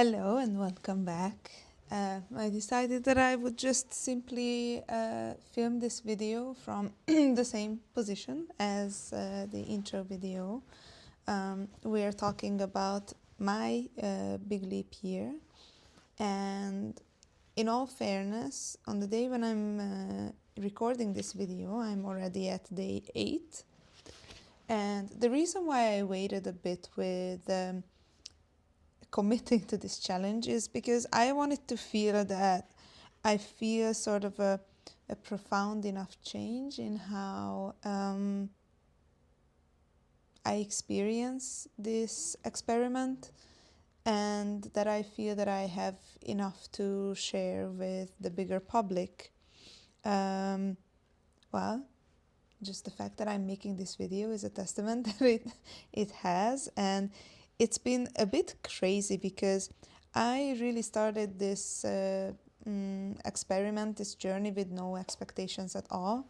Hello and welcome back. I decided that I would just simply film this video from the same position as the intro video. We are talking about my big leap year, and in all fairness, on the day when I'm recording this video, I'm already at day 8. And the reason why I waited a bit with committing to this challenge is because I wanted to feel that I feel sort of a profound enough change in how I experience this experiment, and that I feel that I have enough to share with the bigger public. Well, just the fact that I'm making this video is a testament that it has, and it's been a bit crazy because I really started this experiment, this journey with no expectations at all.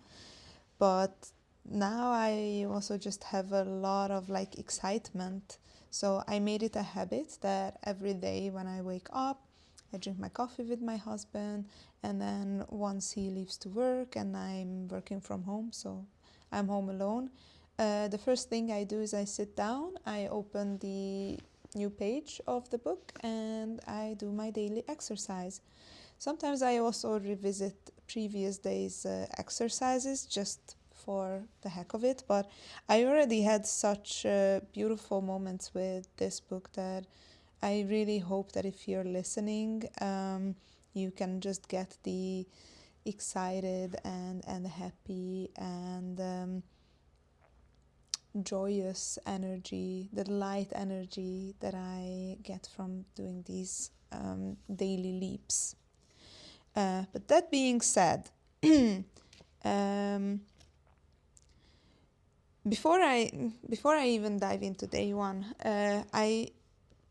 But now I also just have a lot of excitement. So I made it a habit that every day when I wake up, I drink my coffee with my husband, and then once he leaves to work and I'm working from home, so I'm home alone, the first thing I do is I sit down, I open the new page of the book, and I do my daily exercise. Sometimes I also revisit previous days' exercises just for the heck of it, but I already had such beautiful moments with this book that I really hope that if you're listening, you can just get the excited and happy and joyous energy, the light energy that I get from doing these daily leaps. But that being said, before I even dive into day one, I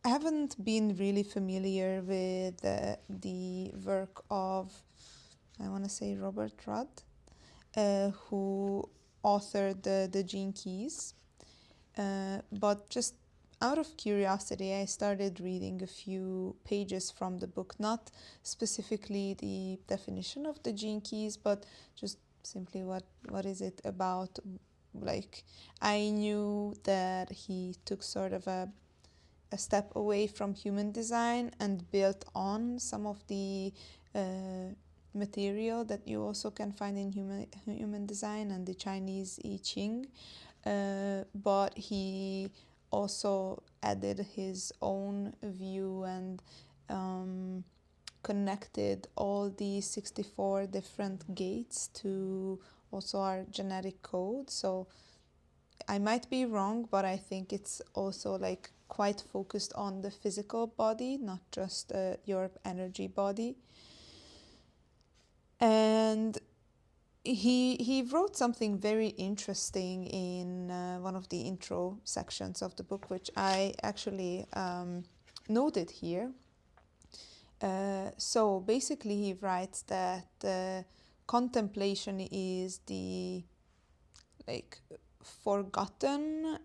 haven't been really familiar with the work of, I want to say, Robert Rudd, who authored the Gene Keys. But just out of curiosity, I started reading a few pages from the book, not specifically the definition of the Gene Keys, but just simply what is it about. I knew that he took sort of a step away from human design and built on some of the material that you also can find in human design and the Chinese I Ching, but he also added his own view and connected all the 64 different gates to also our genetic code. So I might be wrong, but I think it's also quite focused on the physical body, not just your energy body. And he wrote something very interesting in one of the intro sections of the book, which I actually noted here. So basically he writes that contemplation is the forgotten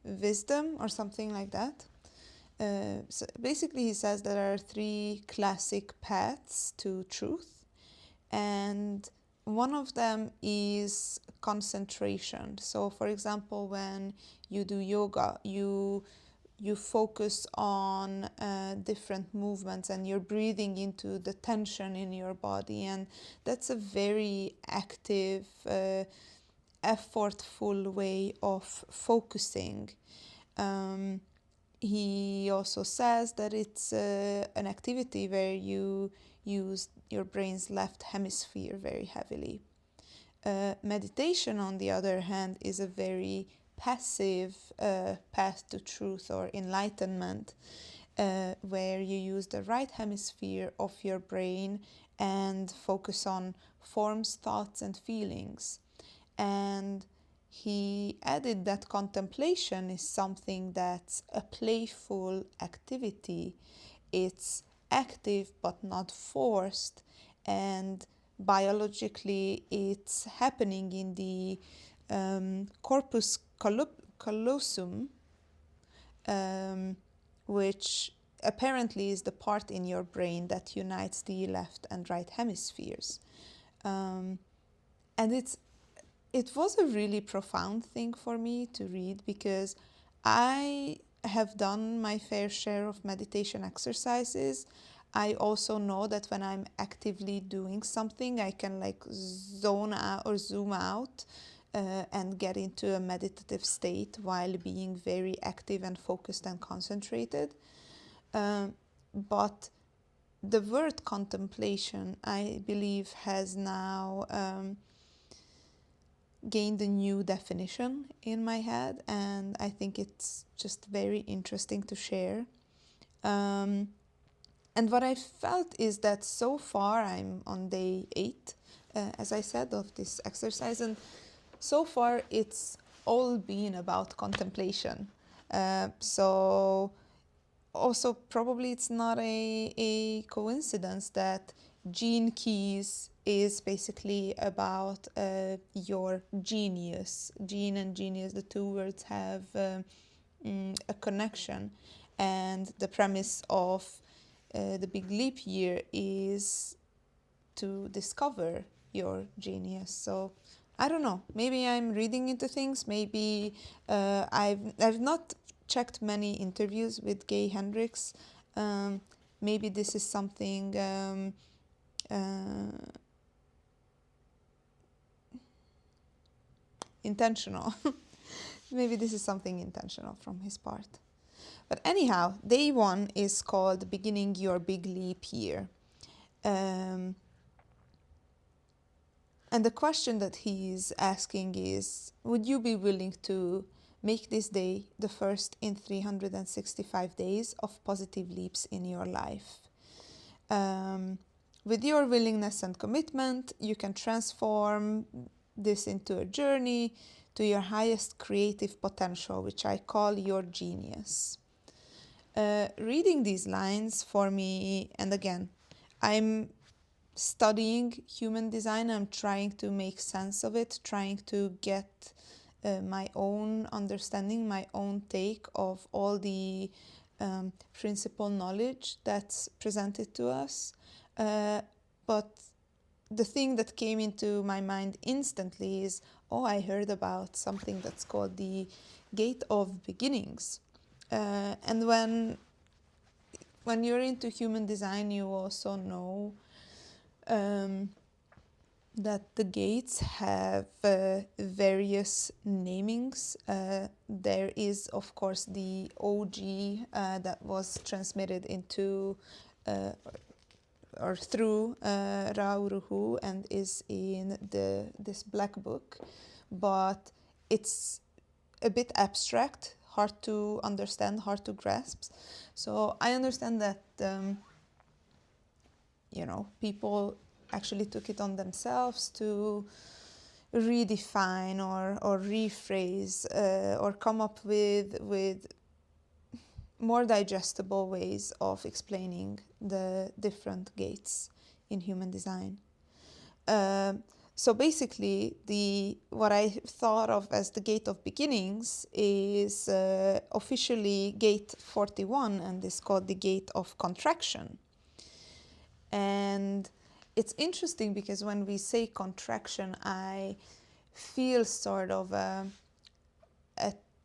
wisdom or something like that. So basically he says there are 3 classic paths to truth, and one of them is concentration. So for example, when you do yoga, you focus on different movements and you're breathing into the tension in your body, and that's a very active, effortful way of focusing. He also says that it's an activity where you use your brain's left hemisphere very heavily. Meditation, on the other hand, is a very passive path to truth or enlightenment, where you use the right hemisphere of your brain and focus on forms, thoughts, and feelings. And he added that contemplation is something that's a playful activity. It's active but not forced, and biologically it's happening in the corpus callosum, which apparently is the part in your brain that unites the left and right hemispheres. And it was a really profound thing for me to read, because I have done my fair share of meditation exercises. I also know that when I'm actively doing something, I can like zone out or zoom out and get into a meditative state while being very active and focused and concentrated. But the word contemplation, I believe, has now gained a new definition in my head, and I think it's just very interesting to share. And what I felt is that so far I'm on day 8, as I said, of this exercise, and so far it's all been about contemplation. So also probably it's not a coincidence that Gene Keys is basically about your genius. Gene and genius, the two words have a connection, and the premise of the Big Leap Year is to discover your genius. So I don't know, maybe I'm reading into things, maybe I've not checked many interviews with Gay Hendricks. Maybe this is something intentional. Maybe this is something intentional from his part. But anyhow, day 1 is called Beginning Your Big Leap Year. And the question that he's asking is, would you be willing to make this day the first in 365 days of positive leaps in your life? With your willingness and commitment, you can transform this into a journey to your highest creative potential, which I call your genius. Reading these lines for me, and again, I'm studying human design, I'm trying to make sense of it, trying to get my own understanding, my own take of all the principal knowledge that's presented to us. But the thing that came into my mind instantly is, I heard about something that's called the Gate of Beginnings. And when you're into human design, you also know that the gates have various namings. There is, of course, the OG that was transmitted into or through Rauruhu and is in this black book, but it's a bit abstract, hard to understand, hard to grasp. So I understand that people actually took it on themselves to redefine or rephrase or come up with more digestible ways of explaining the different gates in human design. So basically, what I thought of as the Gate of Beginnings is officially Gate 41, and is called the Gate of Contraction. And it's interesting because when we say contraction, I feel sort of a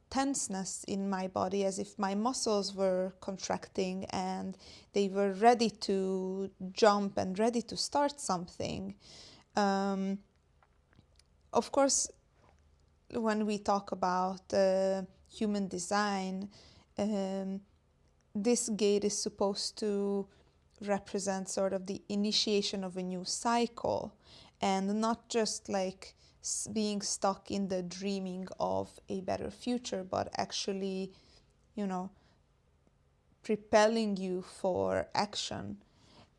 tenseness in my body, as if my muscles were contracting and they were ready to jump and ready to start something. Of course, when we talk about human design, this gate is supposed to represent sort of the initiation of a new cycle, and not just like being stuck in the dreaming of a better future, but actually, propelling you for action.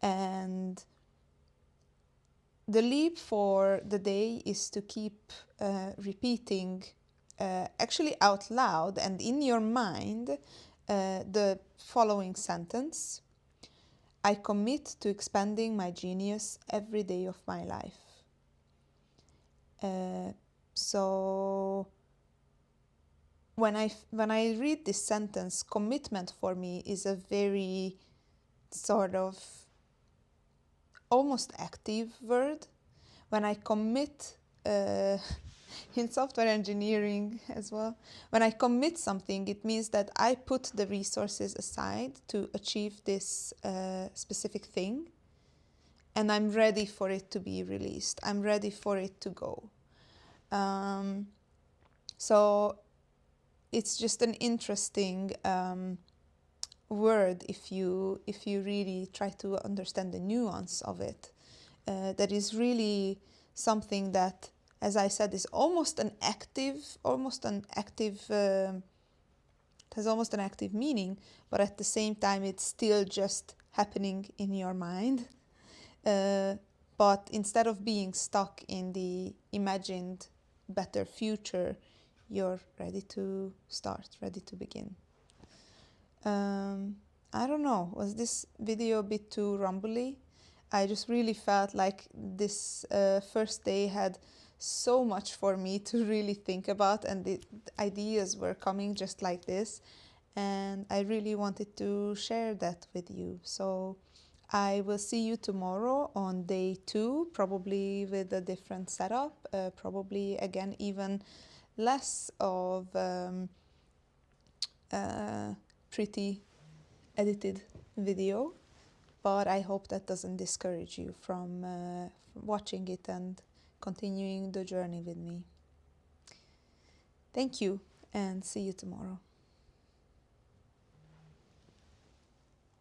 And the leap for the day is to keep repeating actually out loud and in your mind the following sentence: I commit to expanding my genius every day of my life. So when I read this sentence, commitment for me is a very sort of almost active word. When I commit, in software engineering as well, when I commit something, it means that I put the resources aside to achieve this specific thing, and I'm ready for it to be released. I'm ready for it to go. So it's just an interesting word if you really try to understand the nuance of it. That is really something that, as I said, is almost an active, has almost an active meaning, but at the same time it's still just happening in your mind. But instead of being stuck in the imagined better future, you're ready to start, ready to begin. I don't know, was this video a bit too rumbly? I just really felt like this first day had so much for me to really think about, and the ideas were coming just like this, and I really wanted to share that with you. So I will see you tomorrow on day 2, probably with a different setup, probably again even less of pretty edited video, but I hope that doesn't discourage you from watching it and continuing the journey with me. Thank you, and see you tomorrow.